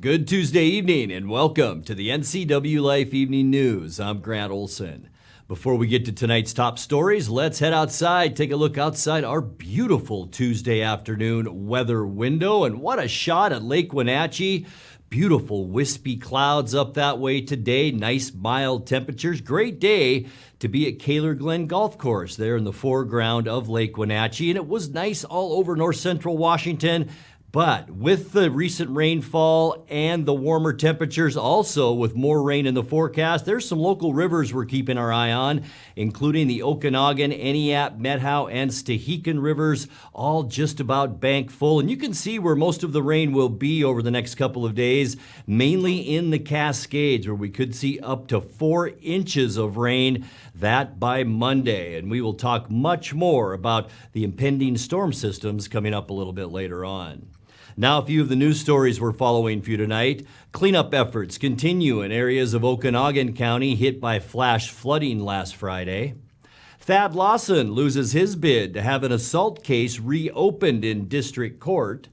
Good Tuesday evening and welcome to the NCWLIFE Evening News. I'm Grant Olson. Before we get to tonight's top stories, let's head outside, take a look outside our beautiful Tuesday afternoon weather window. And what a shot at Lake Wenatchee. Beautiful wispy clouds up that way today. Nice mild temperatures. Great day to be at Kaler Glen Golf Course there in the foreground of Lake Wenatchee. And it was nice all over north central Washington. But with the recent rainfall and the warmer temperatures, also with more rain in the forecast, there's some local rivers we're keeping our eye on, including the Okanogan, Eniat, Methow, and Stehekin rivers, all just about bank full. And you can see where most of the rain will be over the next couple of days, mainly in the Cascades, where we could see up to 4 inches of rain, that by Monday. And we will talk much more about the impending storm systems coming up a little bit later on. Now, a few of the news stories we're following for you tonight. Cleanup efforts continue in areas of Okanogan County hit by flash flooding last Friday. Thad Lawson loses his bid to have an assault case reopened in district court.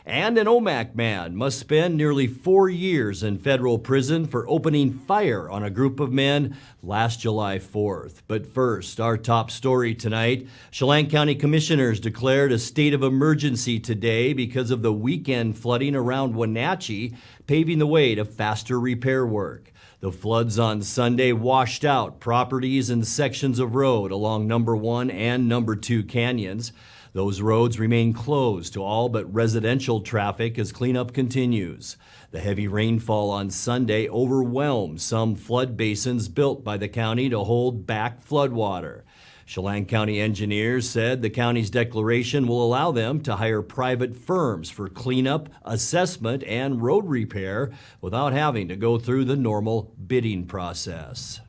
And an Omak man must spend nearly 4 years in federal prison for opening fire on a group of men last July 4th. But first, our top story tonight. Chelan County commissioners declared a state of emergency today because of the weekend flooding around Wenatchee, paving the way to faster repair work. The floods on Sunday washed out properties and sections of road along number 1 and number 2 canyons. Those roads remain closed to all but residential traffic as cleanup continues. The heavy rainfall on Sunday overwhelmed some flood basins built by the county to hold back floodwater. Chelan County engineers said the county's declaration will allow them to hire private firms for cleanup, assessment, and road repair without having to go through the normal bidding process.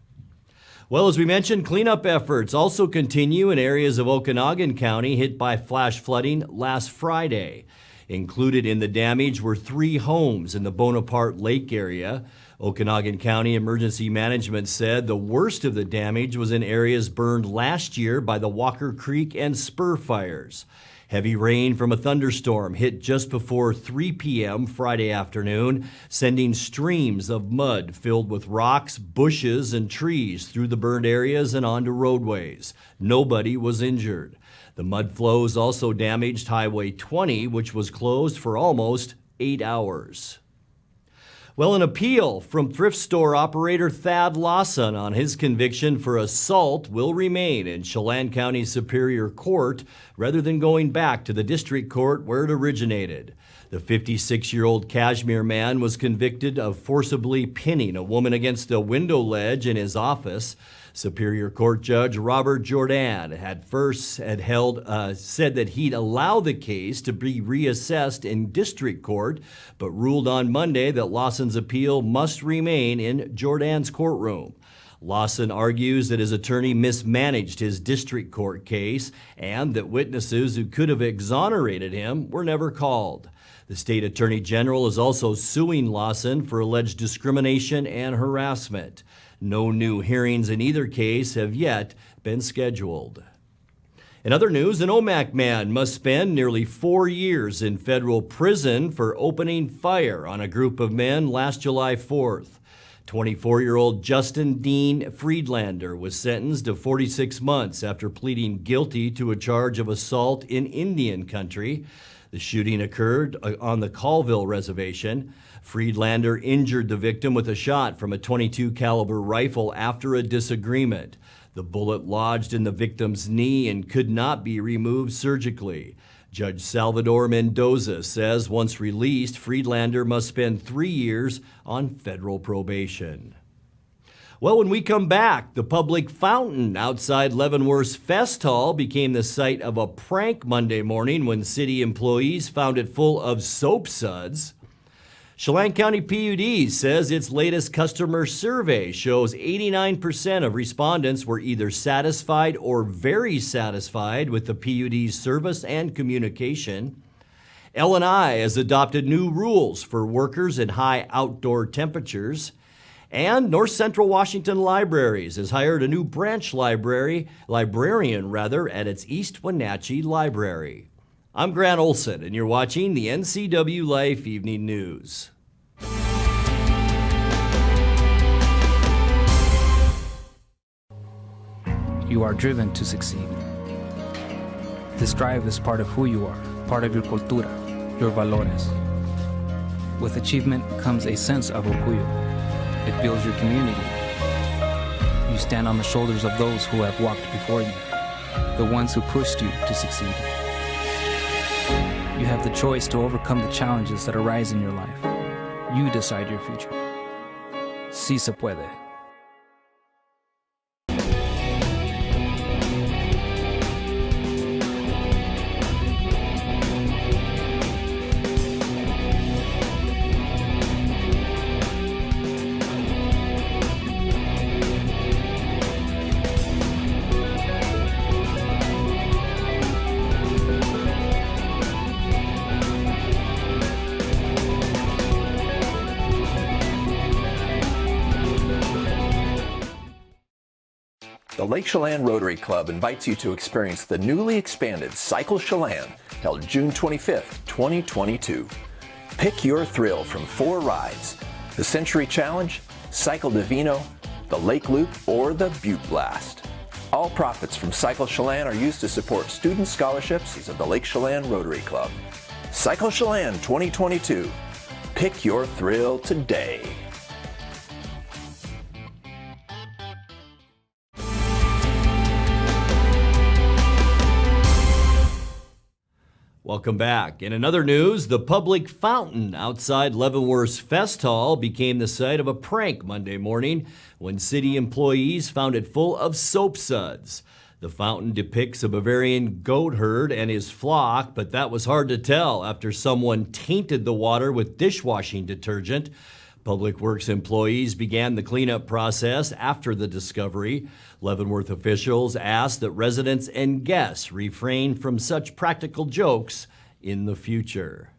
Well, as we mentioned, cleanup efforts also continue in areas of Okanogan County hit by flash flooding last Friday. Included in the damage were 3 homes in the Bonaparte Lake area. Okanogan County Emergency Management said the worst of the damage was in areas burned last year by the Walker Creek and Spur fires. Heavy rain from a thunderstorm hit just before 3 p.m. Friday afternoon, sending streams of mud filled with rocks, bushes, and trees through the burned areas and onto roadways. Nobody was injured. The mud flows also damaged Highway 20, which was closed for almost 8 hours. Well, an appeal from thrift store operator Thad Lawson on his conviction for assault will remain in Chelan County Superior Court rather than going back to the district court where it originated. The 56-year-old Kashmir man was convicted of forcibly pinning a woman against a window ledge in his office. Superior Court Judge Robert Jordan said that he'd allow the case to be reassessed in district court, but ruled on Monday that Lawson's appeal must remain in Jordan's courtroom. Lawson argues that his attorney mismanaged his district court case and that witnesses who could have exonerated him were never called. The state attorney general is also suing Lawson for alleged discrimination and harassment. No new hearings in either case have yet been scheduled. In other news, an Omak man must spend nearly 4 years in federal prison for opening fire on a group of men last July 4th. 24-year-old Justin Dean Friedlander was sentenced to 46 months after pleading guilty to a charge of assault in Indian country. The shooting occurred on the Colville Reservation. Friedlander injured the victim with a shot from a .22 caliber rifle after a disagreement. The bullet lodged in the victim's knee and could not be removed surgically. Judge Salvador Mendoza says once released, Friedlander must spend 3 years on federal probation. Well, when we come back, the public fountain outside Leavenworth's Fest Hall became the site of a prank Monday morning when city employees found it full of soap suds. Chelan County PUD says its latest customer survey shows 89% of respondents were either satisfied or very satisfied with the PUD's service and communication. L&I has adopted new rules for workers in high outdoor temperatures. And North Central Washington Libraries has hired a new branch librarian at its East Wenatchee Library. I'm Grant Olson, and you're watching the NCWLIFE Evening News. You are driven to succeed. This drive is part of who you are, part of your cultura, your valores. With achievement comes a sense of orgullo. It builds your community. You stand on the shoulders of those who have walked before you, the ones who pushed you to succeed. You have the choice to overcome the challenges that arise in your life. You decide your future. Sí se puede. The Lake Chelan Rotary Club invites you to experience the newly expanded Cycle Chelan, held June 25th, 2022. Pick your thrill from 4 rides: the Century Challenge, Cycle Divino, the Lake Loop, or the Butte Blast. All profits from Cycle Chelan are used to support student scholarships of the Lake Chelan Rotary Club. Cycle Chelan 2022. Pick your thrill today. Welcome back. In another news, the public fountain outside Leavenworth's Fest Hall became the site of a prank Monday morning when city employees found it full of soap suds. The fountain depicts a Bavarian goat herd and his flock, but that was hard to tell after someone tainted the water with dishwashing detergent. Public Works employees began the cleanup process after the discovery. Leavenworth officials asked that residents and guests refrain from such practical jokes in the future.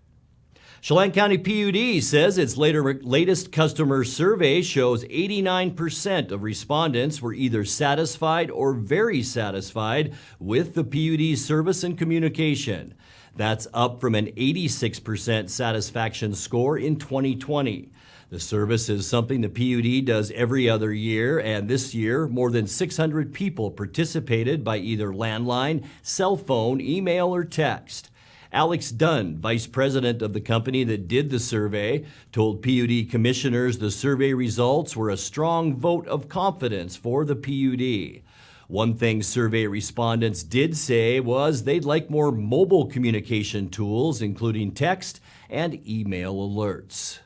Chelan County PUD says its latest customer survey shows 89% of respondents were either satisfied or very satisfied with the PUD's service and communication. That's up from an 86% satisfaction score in 2020. The service is something the PUD does every other year, and this year, more than 600 people participated by either landline, cell phone, email, or text. Alex Dunn, vice president of the company that did the survey, told PUD commissioners the survey results were a strong vote of confidence for the PUD. One thing survey respondents did say was they'd like more mobile communication tools, including text and email alerts.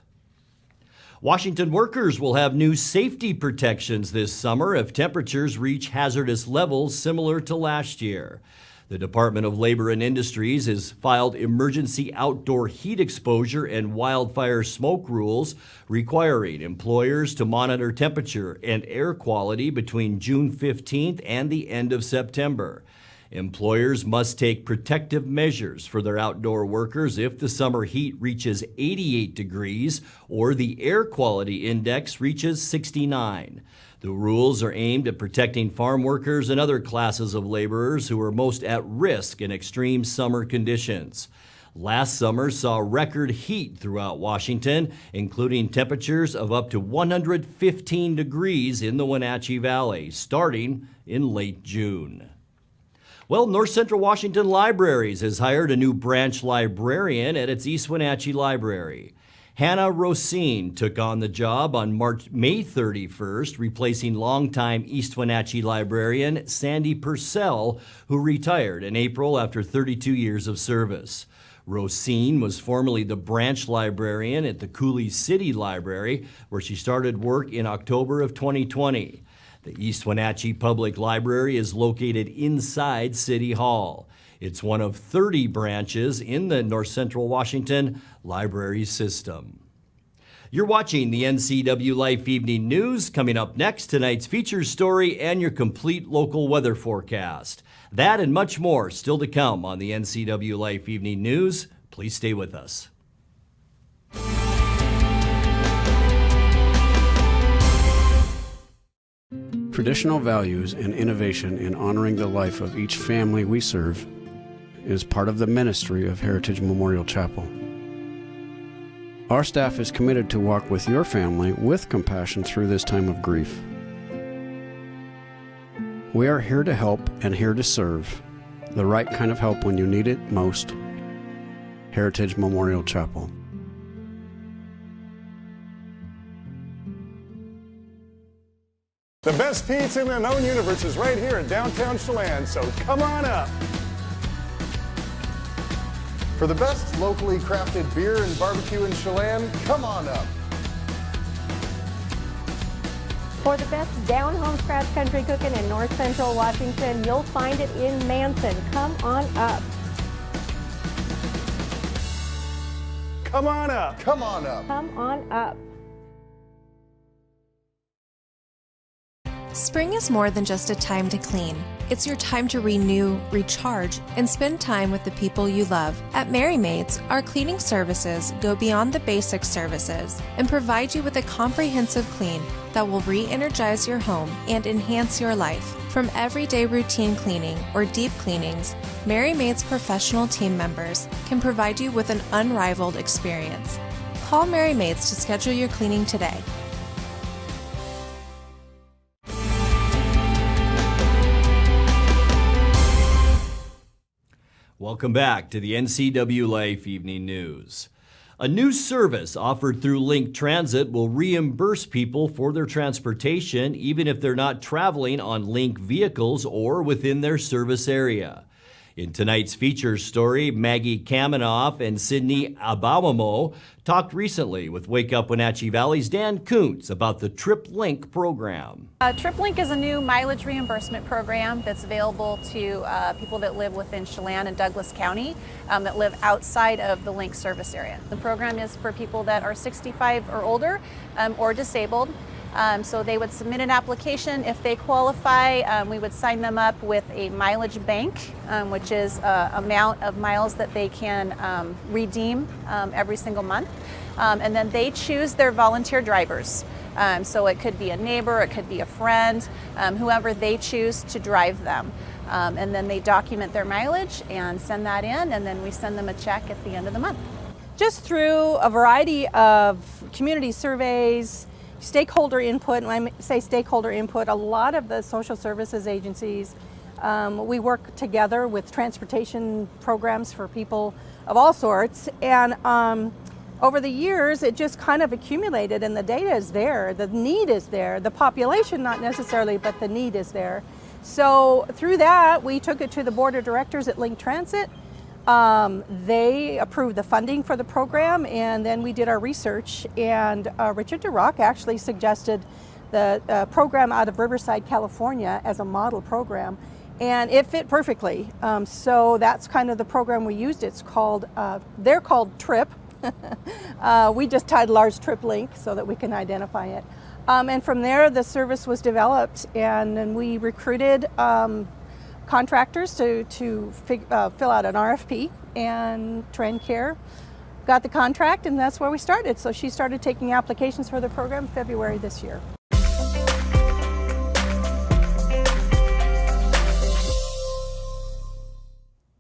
Washington workers will have new safety protections this summer if temperatures reach hazardous levels similar to last year. The Department of Labor and Industries has filed emergency outdoor heat exposure and wildfire smoke rules requiring employers to monitor temperature and air quality between June 15th and the end of September. Employers must take protective measures for their outdoor workers if the summer heat reaches 88 degrees or the air quality index reaches 69. The rules are aimed at protecting farm workers and other classes of laborers who are most at risk in extreme summer conditions. Last summer saw record heat throughout Washington, including temperatures of up to 115 degrees in the Wenatchee Valley, starting in late June. Well, North Central Washington Libraries has hired a new branch librarian at its East Wenatchee Library. Hannah Rosine took on the job on May 31st, replacing longtime East Wenatchee librarian Sandy Purcell, who retired in April after 32 years of service. Rosine was formerly the branch librarian at the Cooley City Library, where she started work in October of 2020. The East Wenatchee Public Library is located inside City Hall. It's one of 30 branches in the North Central Washington library system. You're watching the NCWLIFE Evening News. Coming up next, tonight's feature story and your complete local weather forecast. That and much more still to come on the NCWLIFE Evening News. Please stay with us. Traditional values and innovation in honoring the life of each family we serve is part of the ministry of Heritage Memorial Chapel. Our staff is committed to walk with your family with compassion through this time of grief. We are here to help and here to serve. The right kind of help when you need it most. Heritage Memorial Chapel. The best pizza in the known universe is right here in downtown Chelan, so come on up. For the best locally crafted beer and barbecue in Chelan, come on up. For the best down-home scratch country cooking in North Central Washington, you'll find it in Manson. Come on up. Come on up. Come on up. Come on up. Spring is more than just a time to clean. It's your time to renew, recharge, and spend time with the people you love. At Merry Maids, our cleaning services go beyond the basic services and provide you with a comprehensive clean that will re-energize your home and enhance your life. From everyday routine cleaning or deep cleanings, Merry Maids professional team members can provide you with an unrivaled experience. Call Merry Maids to schedule your cleaning today. Welcome back to the NCWLIFE Evening News. A new service offered through Link Transit will reimburse people for their transportation even if they're not traveling on Link vehicles or within their service area. In tonight's feature story, Maggie Kamenoff and Sydney Abawamo talked recently with Wake Up Wenatchee Valley's Dan Kuntz about the TripLink program. TripLink is a new mileage reimbursement program that's available to people that live within Chelan and Douglas County that live outside of the Link service area. The program is for people that are 65 or older or disabled. So they would submit an application. If they qualify, we would sign them up with a mileage bank, which is amount of miles that they can redeem every single month. And then they choose their volunteer drivers. So it could be a neighbor, it could be a friend, whoever they choose to drive them. And then they document their mileage and send that in, and then we send them a check at the end of the month. Just through a variety of community surveys, stakeholder input, and when I say stakeholder input, a lot of the social services agencies, we work together with transportation programs for people of all sorts, and over the years it just kind of accumulated, and the data is there, the need is there, the population not necessarily, but the need is there. So through that, we took it to the board of directors at Link Transit. They approved the funding for the program, and then we did our research, and Richard DeRock actually suggested the program out of Riverside, California as a model program, and it fit perfectly. So that's kind of the program we used. It's called, they're called TRIP. We just titled ours TripLink so that we can identify it. And from there, the service was developed, and then we recruited contractors to fill out an RFP, and TrendCare got the contract, and that's where we started. So she started taking applications for the program February this year.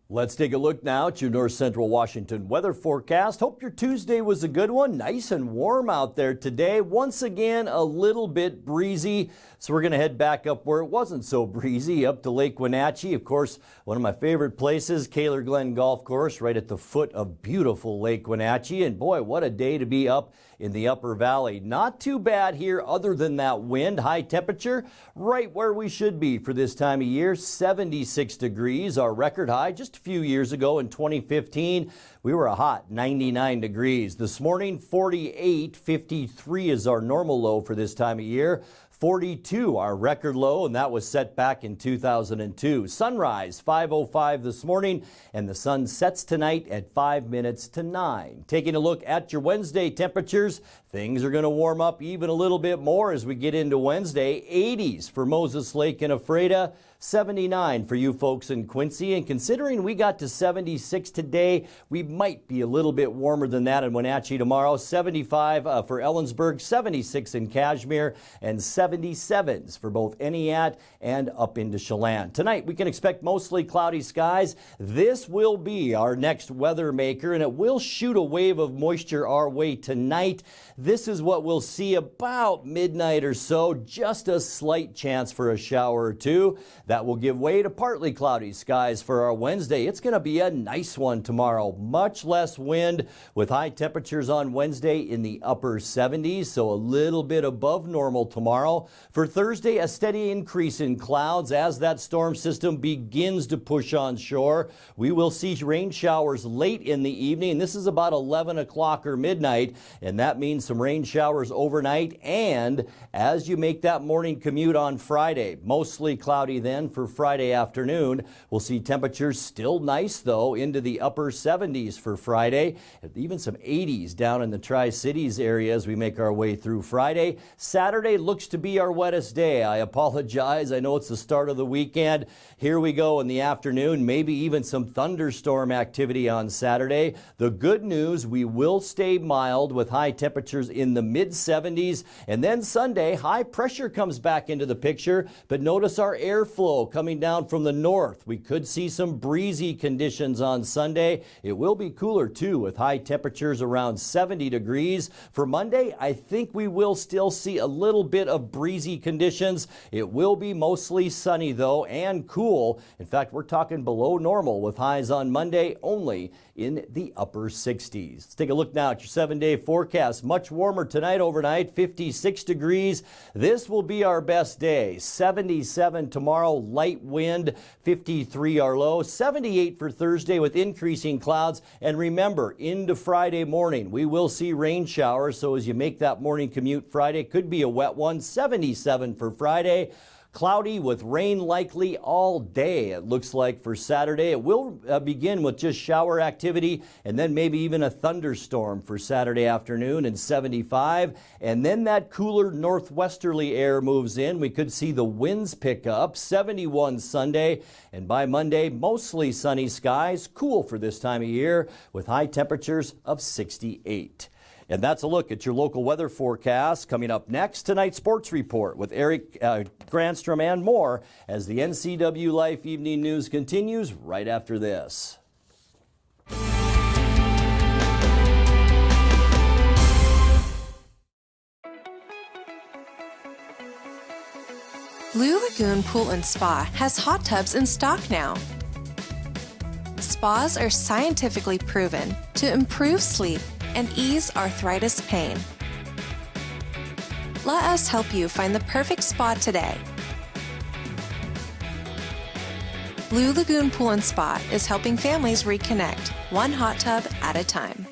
Let's take a look now at your North Central Washington weather forecast. Hope your Tuesday was a good one. Nice and warm out there today. Once again, a little bit breezy. So we're going to head back up where it wasn't so breezy, up to Lake Wenatchee. Of course, one of my favorite places, Kaler Glen Golf Course, right at the foot of beautiful Lake Wenatchee. And boy, what a day to be up in the Upper Valley. Not too bad here other than that wind. High temperature right where we should be for this time of year. 76 degrees, our record high just a few years ago in 2015. We were a hot 99 degrees. This morning, 48, 53 is our normal low for this time of year. 42, our record low, and that was set back in 2002. Sunrise, 5:05 this morning, and the sun sets tonight at 5 minutes to 9. Taking a look at your Wednesday temperatures, things are going to warm up even a little bit more as we get into Wednesday. 80s for Moses Lake and Ephrata, 79 for you folks in Quincy. And considering we got to 76 today, we might be a little bit warmer than that in Wenatchee tomorrow. 75 for Ellensburg, 76 in Cashmere, and 77s for both Eniat and up into Chelan. Tonight, we can expect mostly cloudy skies. This will be our next weather maker, and it will shoot a wave of moisture our way tonight. This is what we'll see about midnight or so, just a slight chance for a shower or two. That will give way to partly cloudy skies for our Wednesday. It's going to be a nice one tomorrow. Much less wind with high temperatures on Wednesday in the upper 70s, so a little bit above normal tomorrow. For Thursday, a steady increase in clouds as that storm system begins to push on shore. We will see rain showers late in the evening. This is about 11 o'clock or midnight, and that means some rain showers overnight. And as you make that morning commute on Friday, mostly cloudy then for Friday afternoon. We'll see temperatures still nice, though, into the upper 70s for Friday, even some 80s down in the Tri-Cities area as we make our way through Friday. Saturday looks to be our wettest day. I apologize. I know it's the start of the weekend. Here we go in the afternoon, maybe even some thunderstorm activity on Saturday. The good news, we will stay mild with high temperatures in the mid-70s. And then Sunday, high pressure comes back into the picture, but notice our airflow coming down from the north. We could see some breezy conditions on Sunday. It will be cooler too with high temperatures around 70 degrees. For Monday, I think we will still see a little bit of breezy conditions. It will be mostly sunny though and cool. In fact, we're talking below normal with highs on Monday only in the upper 60s. Let's take a look now at your 7-day forecast. Much warmer tonight overnight, 56 degrees. This will be our best day. 77 tomorrow, light wind, 53 our low, 78 for Thursday with increasing clouds. And remember, into Friday morning, we will see rain showers. So as you make that morning commute Friday, could be a wet one. 77 for Friday. Cloudy with rain likely all day, it looks like, for Saturday. It will begin with just shower activity and then maybe even a thunderstorm for Saturday afternoon and 75. And then that cooler northwesterly air moves in. We could see the winds pick up. 71 Sunday. And by Monday, mostly sunny skies. Cool for this time of year with high temperatures of 68. And that's a look at your local weather forecast. Coming up next, tonight's sports report with Eric Granstrom and more as the NCWLIFE Evening News continues right after this. Blue Lagoon Pool and Spa has hot tubs in stock now. Spas are scientifically proven to improve sleep and ease arthritis pain. Let us help you find the perfect spa today. Blue Lagoon Pool and Spa is helping families reconnect, one hot tub at a time.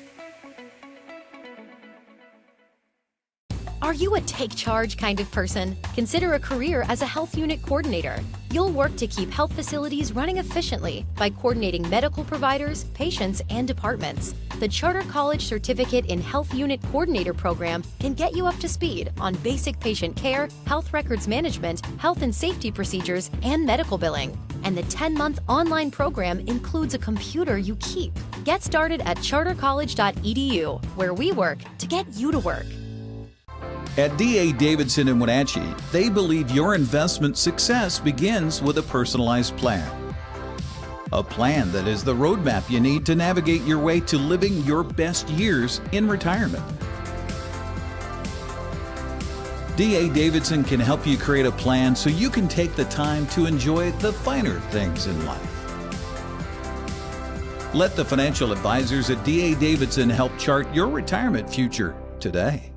Are you a take charge kind of person? Consider a career as a health unit coordinator. You'll work to keep health facilities running efficiently by coordinating medical providers, patients, and departments. The Charter College Certificate in Health Unit Coordinator program can get you up to speed on basic patient care, health records management, health and safety procedures, and medical billing. And the 10-month online program includes a computer you keep. Get started at chartercollege.edu, where we work to get you to work. At D.A. Davidson in Wenatchee, they believe your investment success begins with a personalized plan. A plan that is the roadmap you need to navigate your way to living your best years in retirement. D.A. Davidson can help you create a plan so you can take the time to enjoy the finer things in life. Let the financial advisors at D.A. Davidson help chart your retirement future today.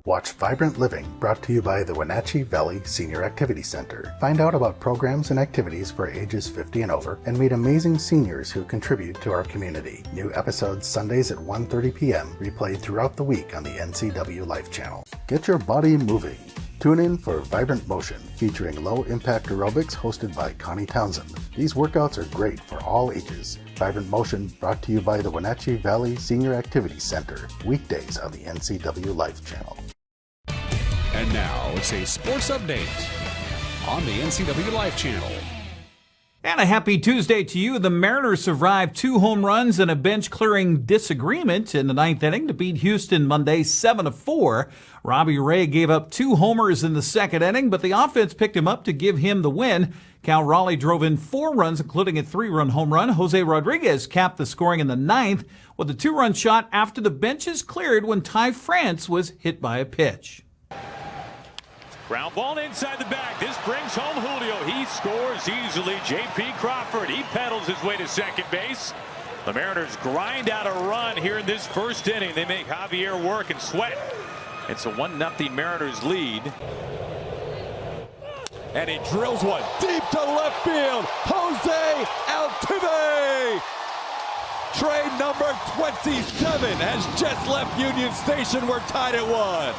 Watch Vibrant Living, brought to you by the Wenatchee Valley Senior Activity Center. Find out about programs and activities for ages 50 and over, and meet amazing seniors who contribute to our community. New episodes Sundays at 1:30 p.m., replayed throughout the week on the NCWLIFE channel. Get your body moving. Tune in for Vibrant Motion, featuring low-impact aerobics hosted by Connie Townsend. These workouts are great for all ages. Vibrant Motion, brought to you by the Wenatchee Valley Senior Activity Center, weekdays on the NCWLIFE channel. And now it's a sports update on the NCWLIFE channel. And a happy Tuesday to you. The Mariners survived 2 home runs and a bench-clearing disagreement in the 9th inning to beat Houston Monday 7-4. Robbie Ray gave up 2 homers in the 2nd inning, but the offense picked him up to give him the win. Cal Raleigh drove in 4 runs, including a 3-run home run. Jose Rodriguez capped the scoring in the 9th with a 2-run shot after the benches cleared when Ty France was hit by a pitch. Ground ball inside the bag. This brings home Julio. He scores easily. J.P. Crawford, he pedals his way to second base. The Mariners grind out a run here in this 1st inning. They make Javier work and sweat. It's a 1-0 Mariners lead. And he drills one deep to left field. Jose Altuve. Train number 27 has just left Union Station. We're tied at 1.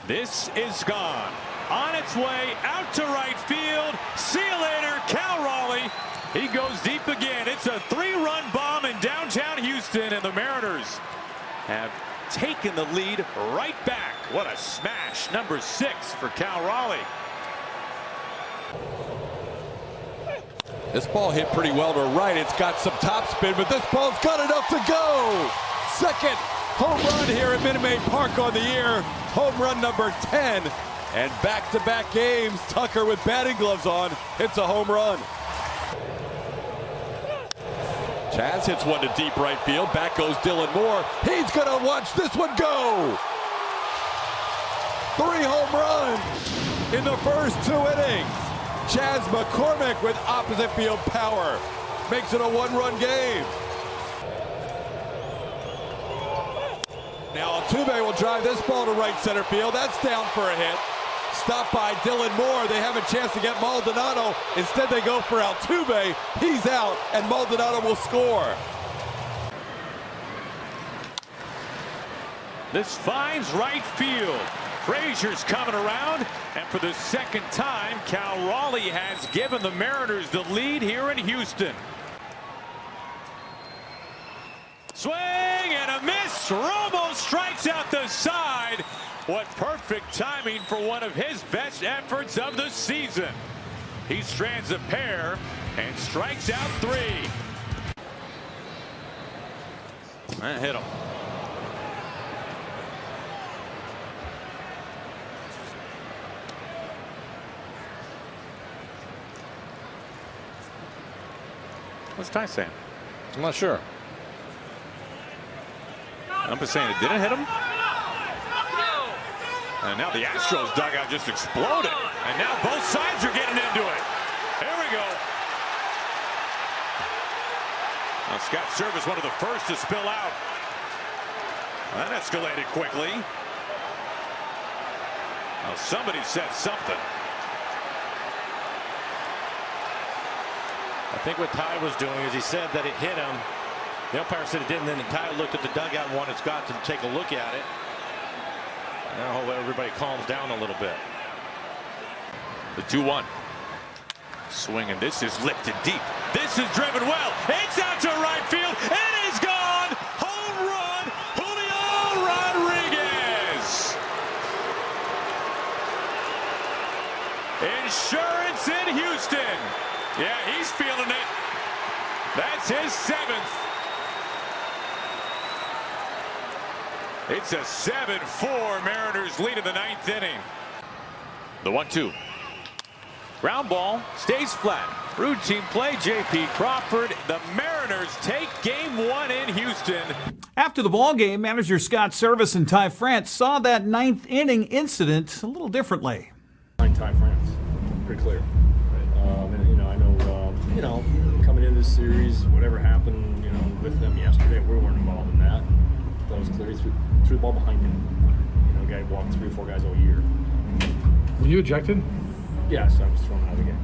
This is gone. On its way out to right field. See you later, Cal Raleigh. He goes deep again. It's a 3-run bomb in downtown Houston, and the Mariners have taken the lead right back. What a smash. Number 6 for Cal Raleigh. This ball hit pretty well to right. It's got some topspin, but this ball's got enough to go. Second home run here at Minute Maid Park on the year. Home run number 10. And back-to-back games, Tucker with batting gloves on hits a home run. Chaz hits one to deep right field. Back goes Dylan Moore. He's going to watch this one go. 3 home runs in the first 2 innings. Chaz McCormick with opposite field power makes it a 1-run game. Now Altuve will drive this ball to right center field. That's down for a hit. Stopped by Dylan Moore. They have a chance to get Maldonado. Instead they go for Altuve. He's out and Maldonado will score. This finds right field. Frazier's coming around, and for the 2nd time, Cal Raleigh has given the Mariners the lead here in Houston. Swing and a miss. Romo strikes out the side. What perfect timing for one of his best efforts of the season. He strands a pair and strikes out 3. That hit him. What's Ty saying? I'm not sure. I'm just saying it didn't hit him. And now the Astros dugout just exploded. And now both sides are getting into it. Here we go. Well, Scott Service, one of the first to spill out. That escalated quickly. Now somebody said something. I think what Ty was doing is he said that it hit him. The umpire said it didn't, and then Ty looked at the dugout and wanted Scott to take a look at it. Now everybody calms down a little bit. The 2-1. Swing, and this is lifted deep. This is driven well. It's out to right field. It is gone. Home run, Julio Rodriguez. Insurance in Houston. Yeah, he's feeling it. That's his 7th. It's a 7-4 Mariners lead in the 9th inning. The 1-2. Ground ball stays flat. Routine play, J.P. Crawford. The Mariners take game 1 in Houston. After the ball game, manager Scott Service and Ty France saw that 9th inning incident a little differently. Ty France, pretty clear. And I know, coming into this series, whatever happened, with them yesterday, we weren't involved in that. That was clear. He threw the ball behind him. A guy walked 3 or 4 guys all year. Were you ejected? Yes, I was thrown out of the game.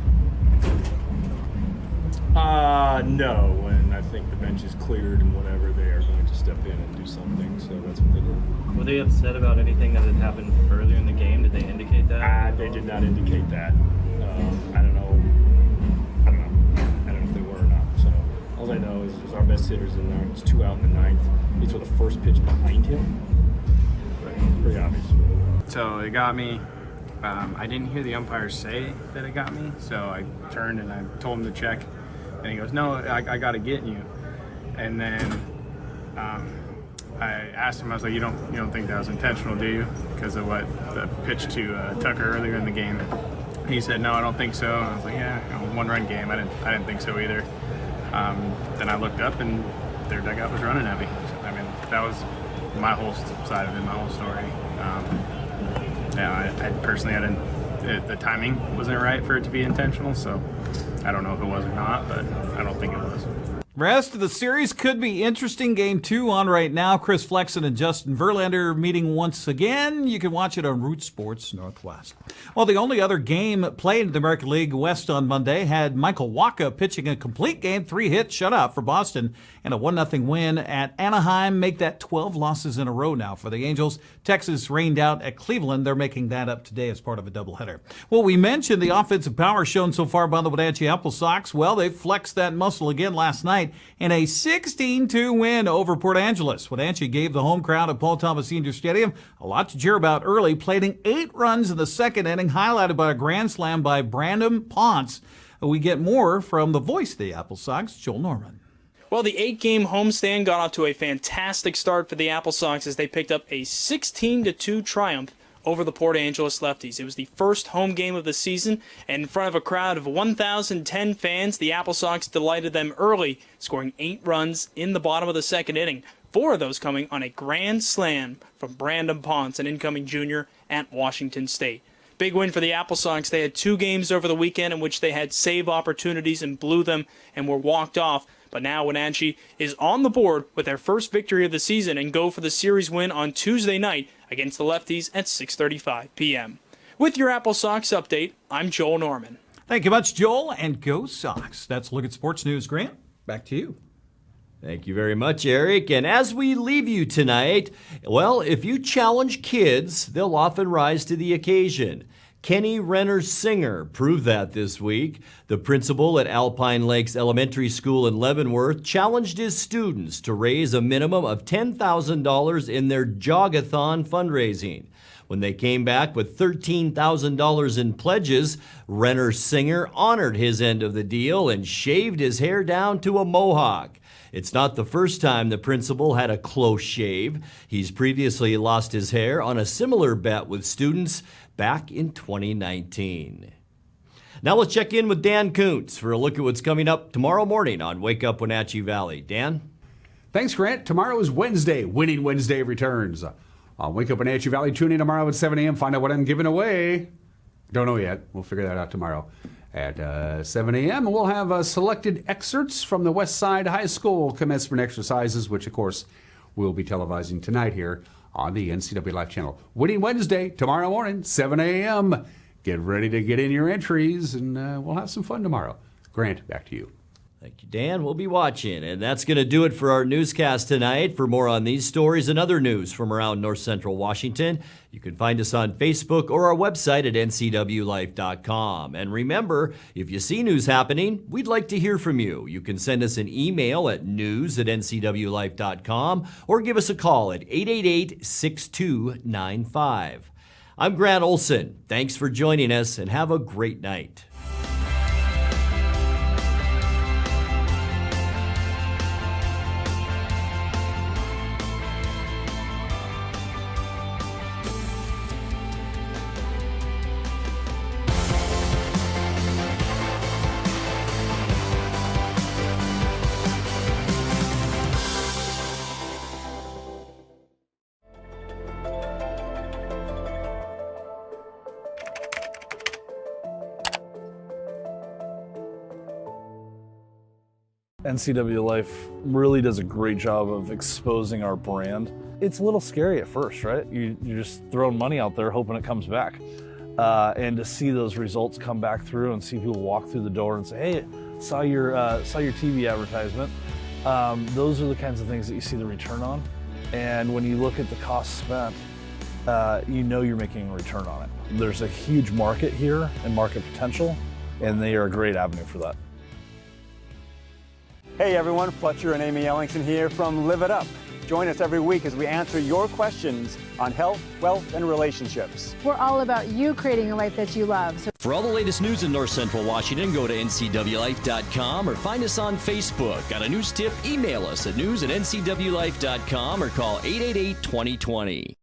No, and I think the bench is cleared and whatever, they are going to step in and do something, so that's what they did. Were they upset about anything that had happened earlier in the game? Did they indicate that? They did not indicate that. I don't know if they were or not. So all I know is our best hitter's in there. It's 2 out in the 9th. He threw the first pitch behind him. Pretty obvious. So it got me. I didn't hear the umpire say that it got me, so I turned and I told him to check, and he goes, "No, I got to get you." And then I asked him, I was like, "You don't think that was intentional, do you? Because of what the pitch to Tucker earlier in the game?" He said, "No, I don't think so." And I was like, "Yeah, one-run game. I didn't think so either." Then I looked up and their dugout was running at me. So, I mean, that was my whole side of it, my whole story. I personally, the timing wasn't right for it to be intentional, so I don't know if it was or not, but I don't think it was. Rest of the series could be interesting. Game 2 on right now. Chris Flexen and Justin Verlander meeting once again. You can watch it on Root Sports Northwest. Well, the only other game played in the American League West on Monday had Michael Wacha pitching a complete game, 3-hit shutout for Boston, and a 1-0 win at Anaheim. Make that 12 losses in a row now for the Angels. Texas rained out at Cleveland. They're making that up today as part of a doubleheader. Well, we mentioned the offensive power shown so far by the Wenatchee Apple Sox. Well, they flexed that muscle again last night in a 16-2 win over Port Angeles. Wenatchee gave the home crowd at Paul Thomas Senior Stadium a lot to cheer about early, plating 8 runs in the second inning, highlighted by a grand slam by Brandon Ponce. We get more from the voice of the Apple Sox, Joel Norman. Well, the 8-game homestand got off to a fantastic start for the Apple Sox as they picked up a 16-2 triumph over the Port Angeles Lefties. It was the first home game of the season, and in front of a crowd of 1,010 fans, the Apple Sox delighted them early, scoring 8 runs in the bottom of the second inning, 4 of those coming on a grand slam from Brandon Ponce, an incoming junior at Washington State. Big win for the Apple Sox. They had 2 games over the weekend in which they had save opportunities and blew them and were walked off. But now Wenatchee is on the board with their first victory of the season and go for the series win on Tuesday night against the Lefties at 6:35 p.m. With your Apple Sox update, I'm Joel Norman. Thank you much, Joel, and go Sox. That's a look at sports news. Grant, back to you. Thank you very much, Eric. And as we leave you tonight, well, if you challenge kids, they'll often rise to the occasion. Kenny Renner Singer proved that this week. The principal at Alpine Lakes Elementary School in Leavenworth challenged his students to raise a minimum of $10,000 in their Jogathon fundraising. When they came back with $13,000 in pledges, Renner Singer honored his end of the deal and shaved his hair down to a mohawk. It's not the first time the principal had a close shave. He's previously lost his hair on a similar bet with students back in 2019. Now let's check in with Dan Kuntz for a look at what's coming up tomorrow morning on Wake Up Wenatchee Valley. Dan? Thanks, Grant. Tomorrow is Wednesday. Winning Wednesday returns. On Wake Up Wenatchee Valley, tune in tomorrow at 7 a.m. Find out what I'm giving away. Don't know yet. We'll figure that out tomorrow at 7 a.m. We'll have selected excerpts from the West Side High School commencement exercises, which, of course, we'll be televising tonight here on the NCWLIFE channel. Winning Wednesday, tomorrow morning, 7 a.m. Get ready to get in your entries, and we'll have some fun tomorrow. Grant, back to you. Thank you, Dan. We'll be watching. And that's going to do it for our newscast tonight. For more on these stories and other news from around North Central Washington, you can find us on Facebook or our website at ncwlife.com. And remember, if you see news happening, we'd like to hear from you. You can send us an email at news@ncwlife.com or give us a call at 888-6295. I'm Grant Olson. Thanks for joining us and have a great night. NCWLIFE really does a great job of exposing our brand. It's a little scary at first, right? You're just throwing money out there hoping it comes back. And to see those results come back through and see people walk through the door and say, hey, saw your TV advertisement. Those are the kinds of things that you see the return on. And when you look at the cost spent, you know you're making a return on it. There's a huge market here and market potential, and they are a great avenue for that. Hey everyone, Fletcher and Amy Ellingson here from Live It Up. Join us every week as we answer your questions on health, wealth, and relationships. We're all about you creating a life that you love. For all the latest news in North Central Washington, go to ncwlife.com or find us on Facebook. Got a news tip? Email us at news@ncwlife.com or call 888-2020.